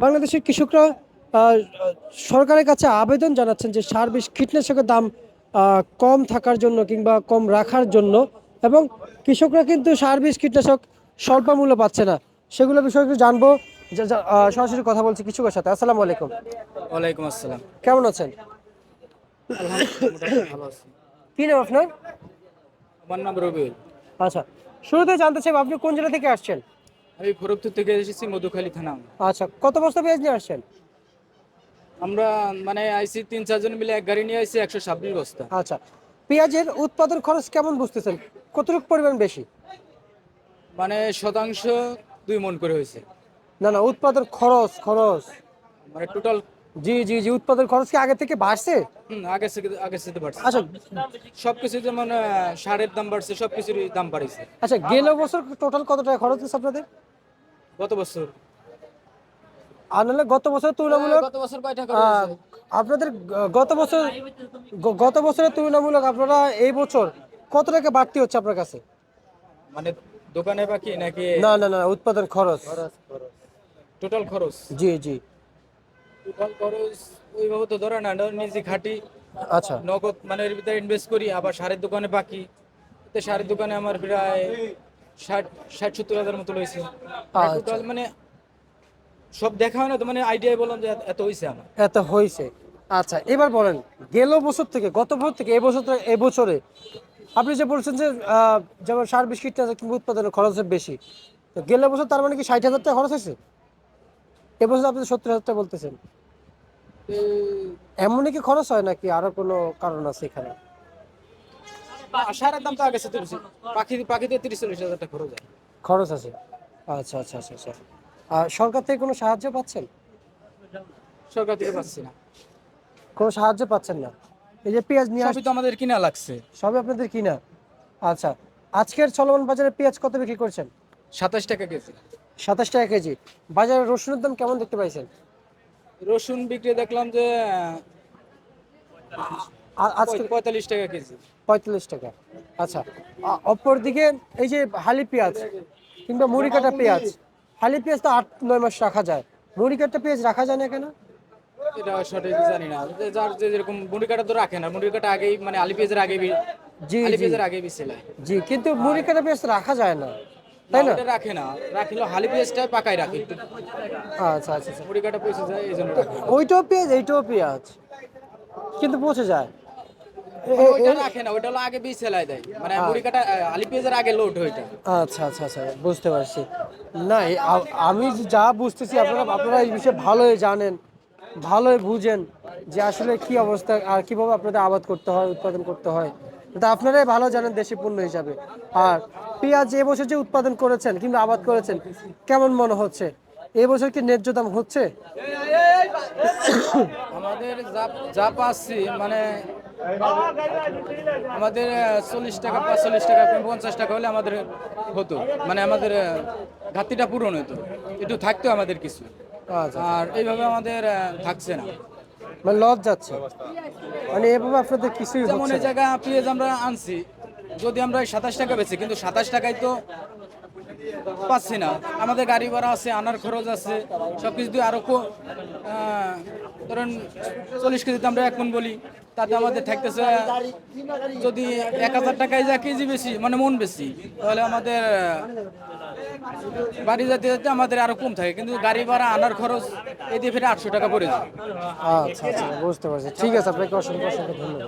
বাংলাদেশের কৃষকরা আহ, সরকারের কাছে আবেদন জানাচ্ছেন যে সার বিষ কীটনাশকের দাম কম থাকার জন্য কিংবা কম রাখার জন্য, এবং কৃষকরা কিন্তু সার বিষ কীটনাশক স্বল্প মূল্য পাচ্ছে না। সেগুলো বিষয়ে একটু জানবো। সরাসরি কথা বলছি কৃষকের সাথে। আসসালামু আলাইকুম। ওয়ালাইকুম আসসালাম। কেমন আছেন? আলহামদুলিল্লাহ মোটামুটি ভালো আছি। কি নাম আপনার? আমার নাম রবিউল। আচ্ছা, শুরুতে জানতে চাই আপনি কোন জেলা থেকে আসছেন? আমি ফরিদপুর থেকে এসেছি, মধুখালী থানা। আচ্ছা, কত বস্তা পেঁয়াজ নিয়ে আসছেন? আমরা মানে আইসি 3-4 জন মিলে এক গাড়ি নিয়ে আইসি 126 বস্তা। আচ্ছা, পেঁয়াজের উৎপাদন খরচ কেমন বুঝতেছেন? কতটুকু পরিমাণ বেশি? মানে শতাংশ 2 মণ করে হয়েছে। না না, উৎপাদন খরচ খরচ। মানে টোটাল জি জি জি, উৎপাদন খরচ কি আগে থেকে বাড়ছে? আগে থেকে বাড়ছে। আচ্ছা। সবকিছু যেমন সারের দাম বাড়ছে, সবকিছুরই দাম বাড়ছে। আচ্ছা, গেল বছর টোটাল কত টাকা খরচ হচ্ছে আপনাদের? গত বছর আর নাহলে গত বছর তুলনামূলক গত বছর কয় টাকা আহ, হয়েছে? আপনাদের গত বছরের তুলনামূলক আপনারা এই বছর কত টাকা বাড়তি হচ্ছে আপনার কাছে? মানে দোকানে বাকি নাকি না না না, উৎপাদন খরচ। টোটাল খরচ? জি জি। টোটাল খরচ ওইভাবে তো ধরে না, নিজে খাটি আচ্ছা নগদ, মানে এর ভিতরে ইনভেস্ট করি, আবার সারের দোকানে বাকি। তো সারের দোকানে আমার প্রায় 60-70 হাজার মতো হয়েছে আচ্ছা, টোটাল। মানে সব দেখা হয় না তো, মানে আইডিয়ায় বললাম যে এত হয়েছে আমার। এত হয়েছে। আচ্ছা, এবার বলেন, গেল বছর থেকে গত বছর থেকে এই বছরে আপনি যে বলছেন যে যেমন সার বিশ কীটনাশক কিংবা উৎপাদনের খরচ বেশি, তো গেল বছর তার মানে কি 60,000 টাকা খরচ হয়েছে? এবছর আপনি 70,000 টাকা বলতেছেন। তো এমনই কি খরচ হয় নাকি আরো কোনো কারণ আছে এখানে? সারের দাম তো আগে সাথে বেশি। পাখিতে 30-40 হাজার টাকা খরচ হয়। খরচ আছে। আচ্ছা আচ্ছা আচ্ছা আচ্ছা। আর সরকার থেকে কোনো সাহায্য পাচ্ছেন? সরকার থেকে পাচ্ছি না। কোনো সাহায্য পাচ্ছেন না? এই যে পেঁয়াজ নিয়ে সবই তো আসছে, আমাদের কিনা লাগছে। সবই আপনাদের কিনা? আচ্ছা, আজকের চলমান বাজারে পেঁয়াজ কত বিক্রি করছেন? 27 টাকা কেজি। 27 টাকা কেজি। বাজারে রসুনের দাম কেমন দেখতে পাইছেন? রসুন বিক্রি দেখলাম যে আজকে 45 টাকা কেজি। 45 টাকা। আচ্ছা, অপরদিকে এই যে হালি পেঁয়াজ কিংবা মুড়ি কাটা পেঁয়াজ, হালি পেঁয়াজ তো 8-9 মাস রাখা যায়, মুড়ি কাটা পেঁয়াজ রাখা যায় না কেন? এটা সঠিক জানি না, যার যেরকম মুড়ি কাটা তো রাখে না, মুড়ি কাটা আগেই মানে আলি পেঁয়াজের আগেই জি আলি জি পেঁয়াজের আগেই বিছেলায়। জি, কিন্তু মুড়ি কাটা পেঁয়াজ রাখা যায় না, না তাই না? ওটা রাখে না, রাখিলো হালি পেঁয়াজটা পাকায় রাখে একটু। আচ্ছা আচ্ছা আচ্ছা। মুড়ি কাটা পয়সা যায় এই জন্য রাখে না। ওইটাও পেঁয়াজ এইটাও পেঁয়াজ, কিন্তু পচে যায়। মানে ওইটা রাখে না, ওইটা হলো আগে বিছেলায় দেয়, মানে মুড়ি কাটা আলি পেঁয়াজের আগে লোড ওইটা। আচ্ছা আচ্ছা আচ্ছা, বুঝতে পারছি। না, আমি যা বুঝতেছি আপনারা আপনারা এই বিষয়ে ভালোই জানেন, ভালোই বুঝেন যে আসলে কি অবস্থা আর কিভাবে আপনাদের আবাদ করতে হয়, উৎপাদন করতে হয়। তা আপনারাই ভালো জানেন দেশি পণ্য হিসাবে। আর পেঁয়াজ এবছর যে উৎপাদন করেছেন কিংবা আবাদ করেছেন, কেমন মনে হচ্ছে? এবছর কি ন্যায্য দাম হচ্ছে? আমাদের যা যা পাচ্ছি মানে আমাদের 40 টাকা 45 টাকা 50 টাকা হলে আমাদের হতো, মানে আমাদের ঘাটতিটা পূরণ হতো, একটু থাকতো আমাদের কিছু। আচ্ছা, আর এইভাবে আমাদের থাকছে না। মানে লস যাচ্ছে, মানে এভাবে আপনাদের কিছুই যেমন হচ্ছে এই না। জায়গা পেঁয়াজ আমরা আনছি, যদি আমরা 27 টাকা বেচি, কিন্তু 27 টাকায় তো পাচ্ছি না। আমাদের গাড়ি ভাড়া আছে, আনার খরচ আছে, সবকিছু দিয়ে আরো ধরেন 40 কেজিতে আমরা 1 মণ বলি, তাতে আমাদের থাকতেছে যদি 1,000 টাকায় যা কেজি বেশি মানে মন বেশি, তাহলে আমাদের বাড়ি যেতে যেতে আমাদের আরো কম থাকে, কিন্তু গাড়ি ভাড়া আনার খরচ এই দিয়ে ফিরে 800 টাকা পড়ে যায়। আচ্ছা আচ্ছা, বুঝতে পারছি। ঠিক আছে, আপনাকে অসংখ্য অসংখ্য ধন্যবাদ।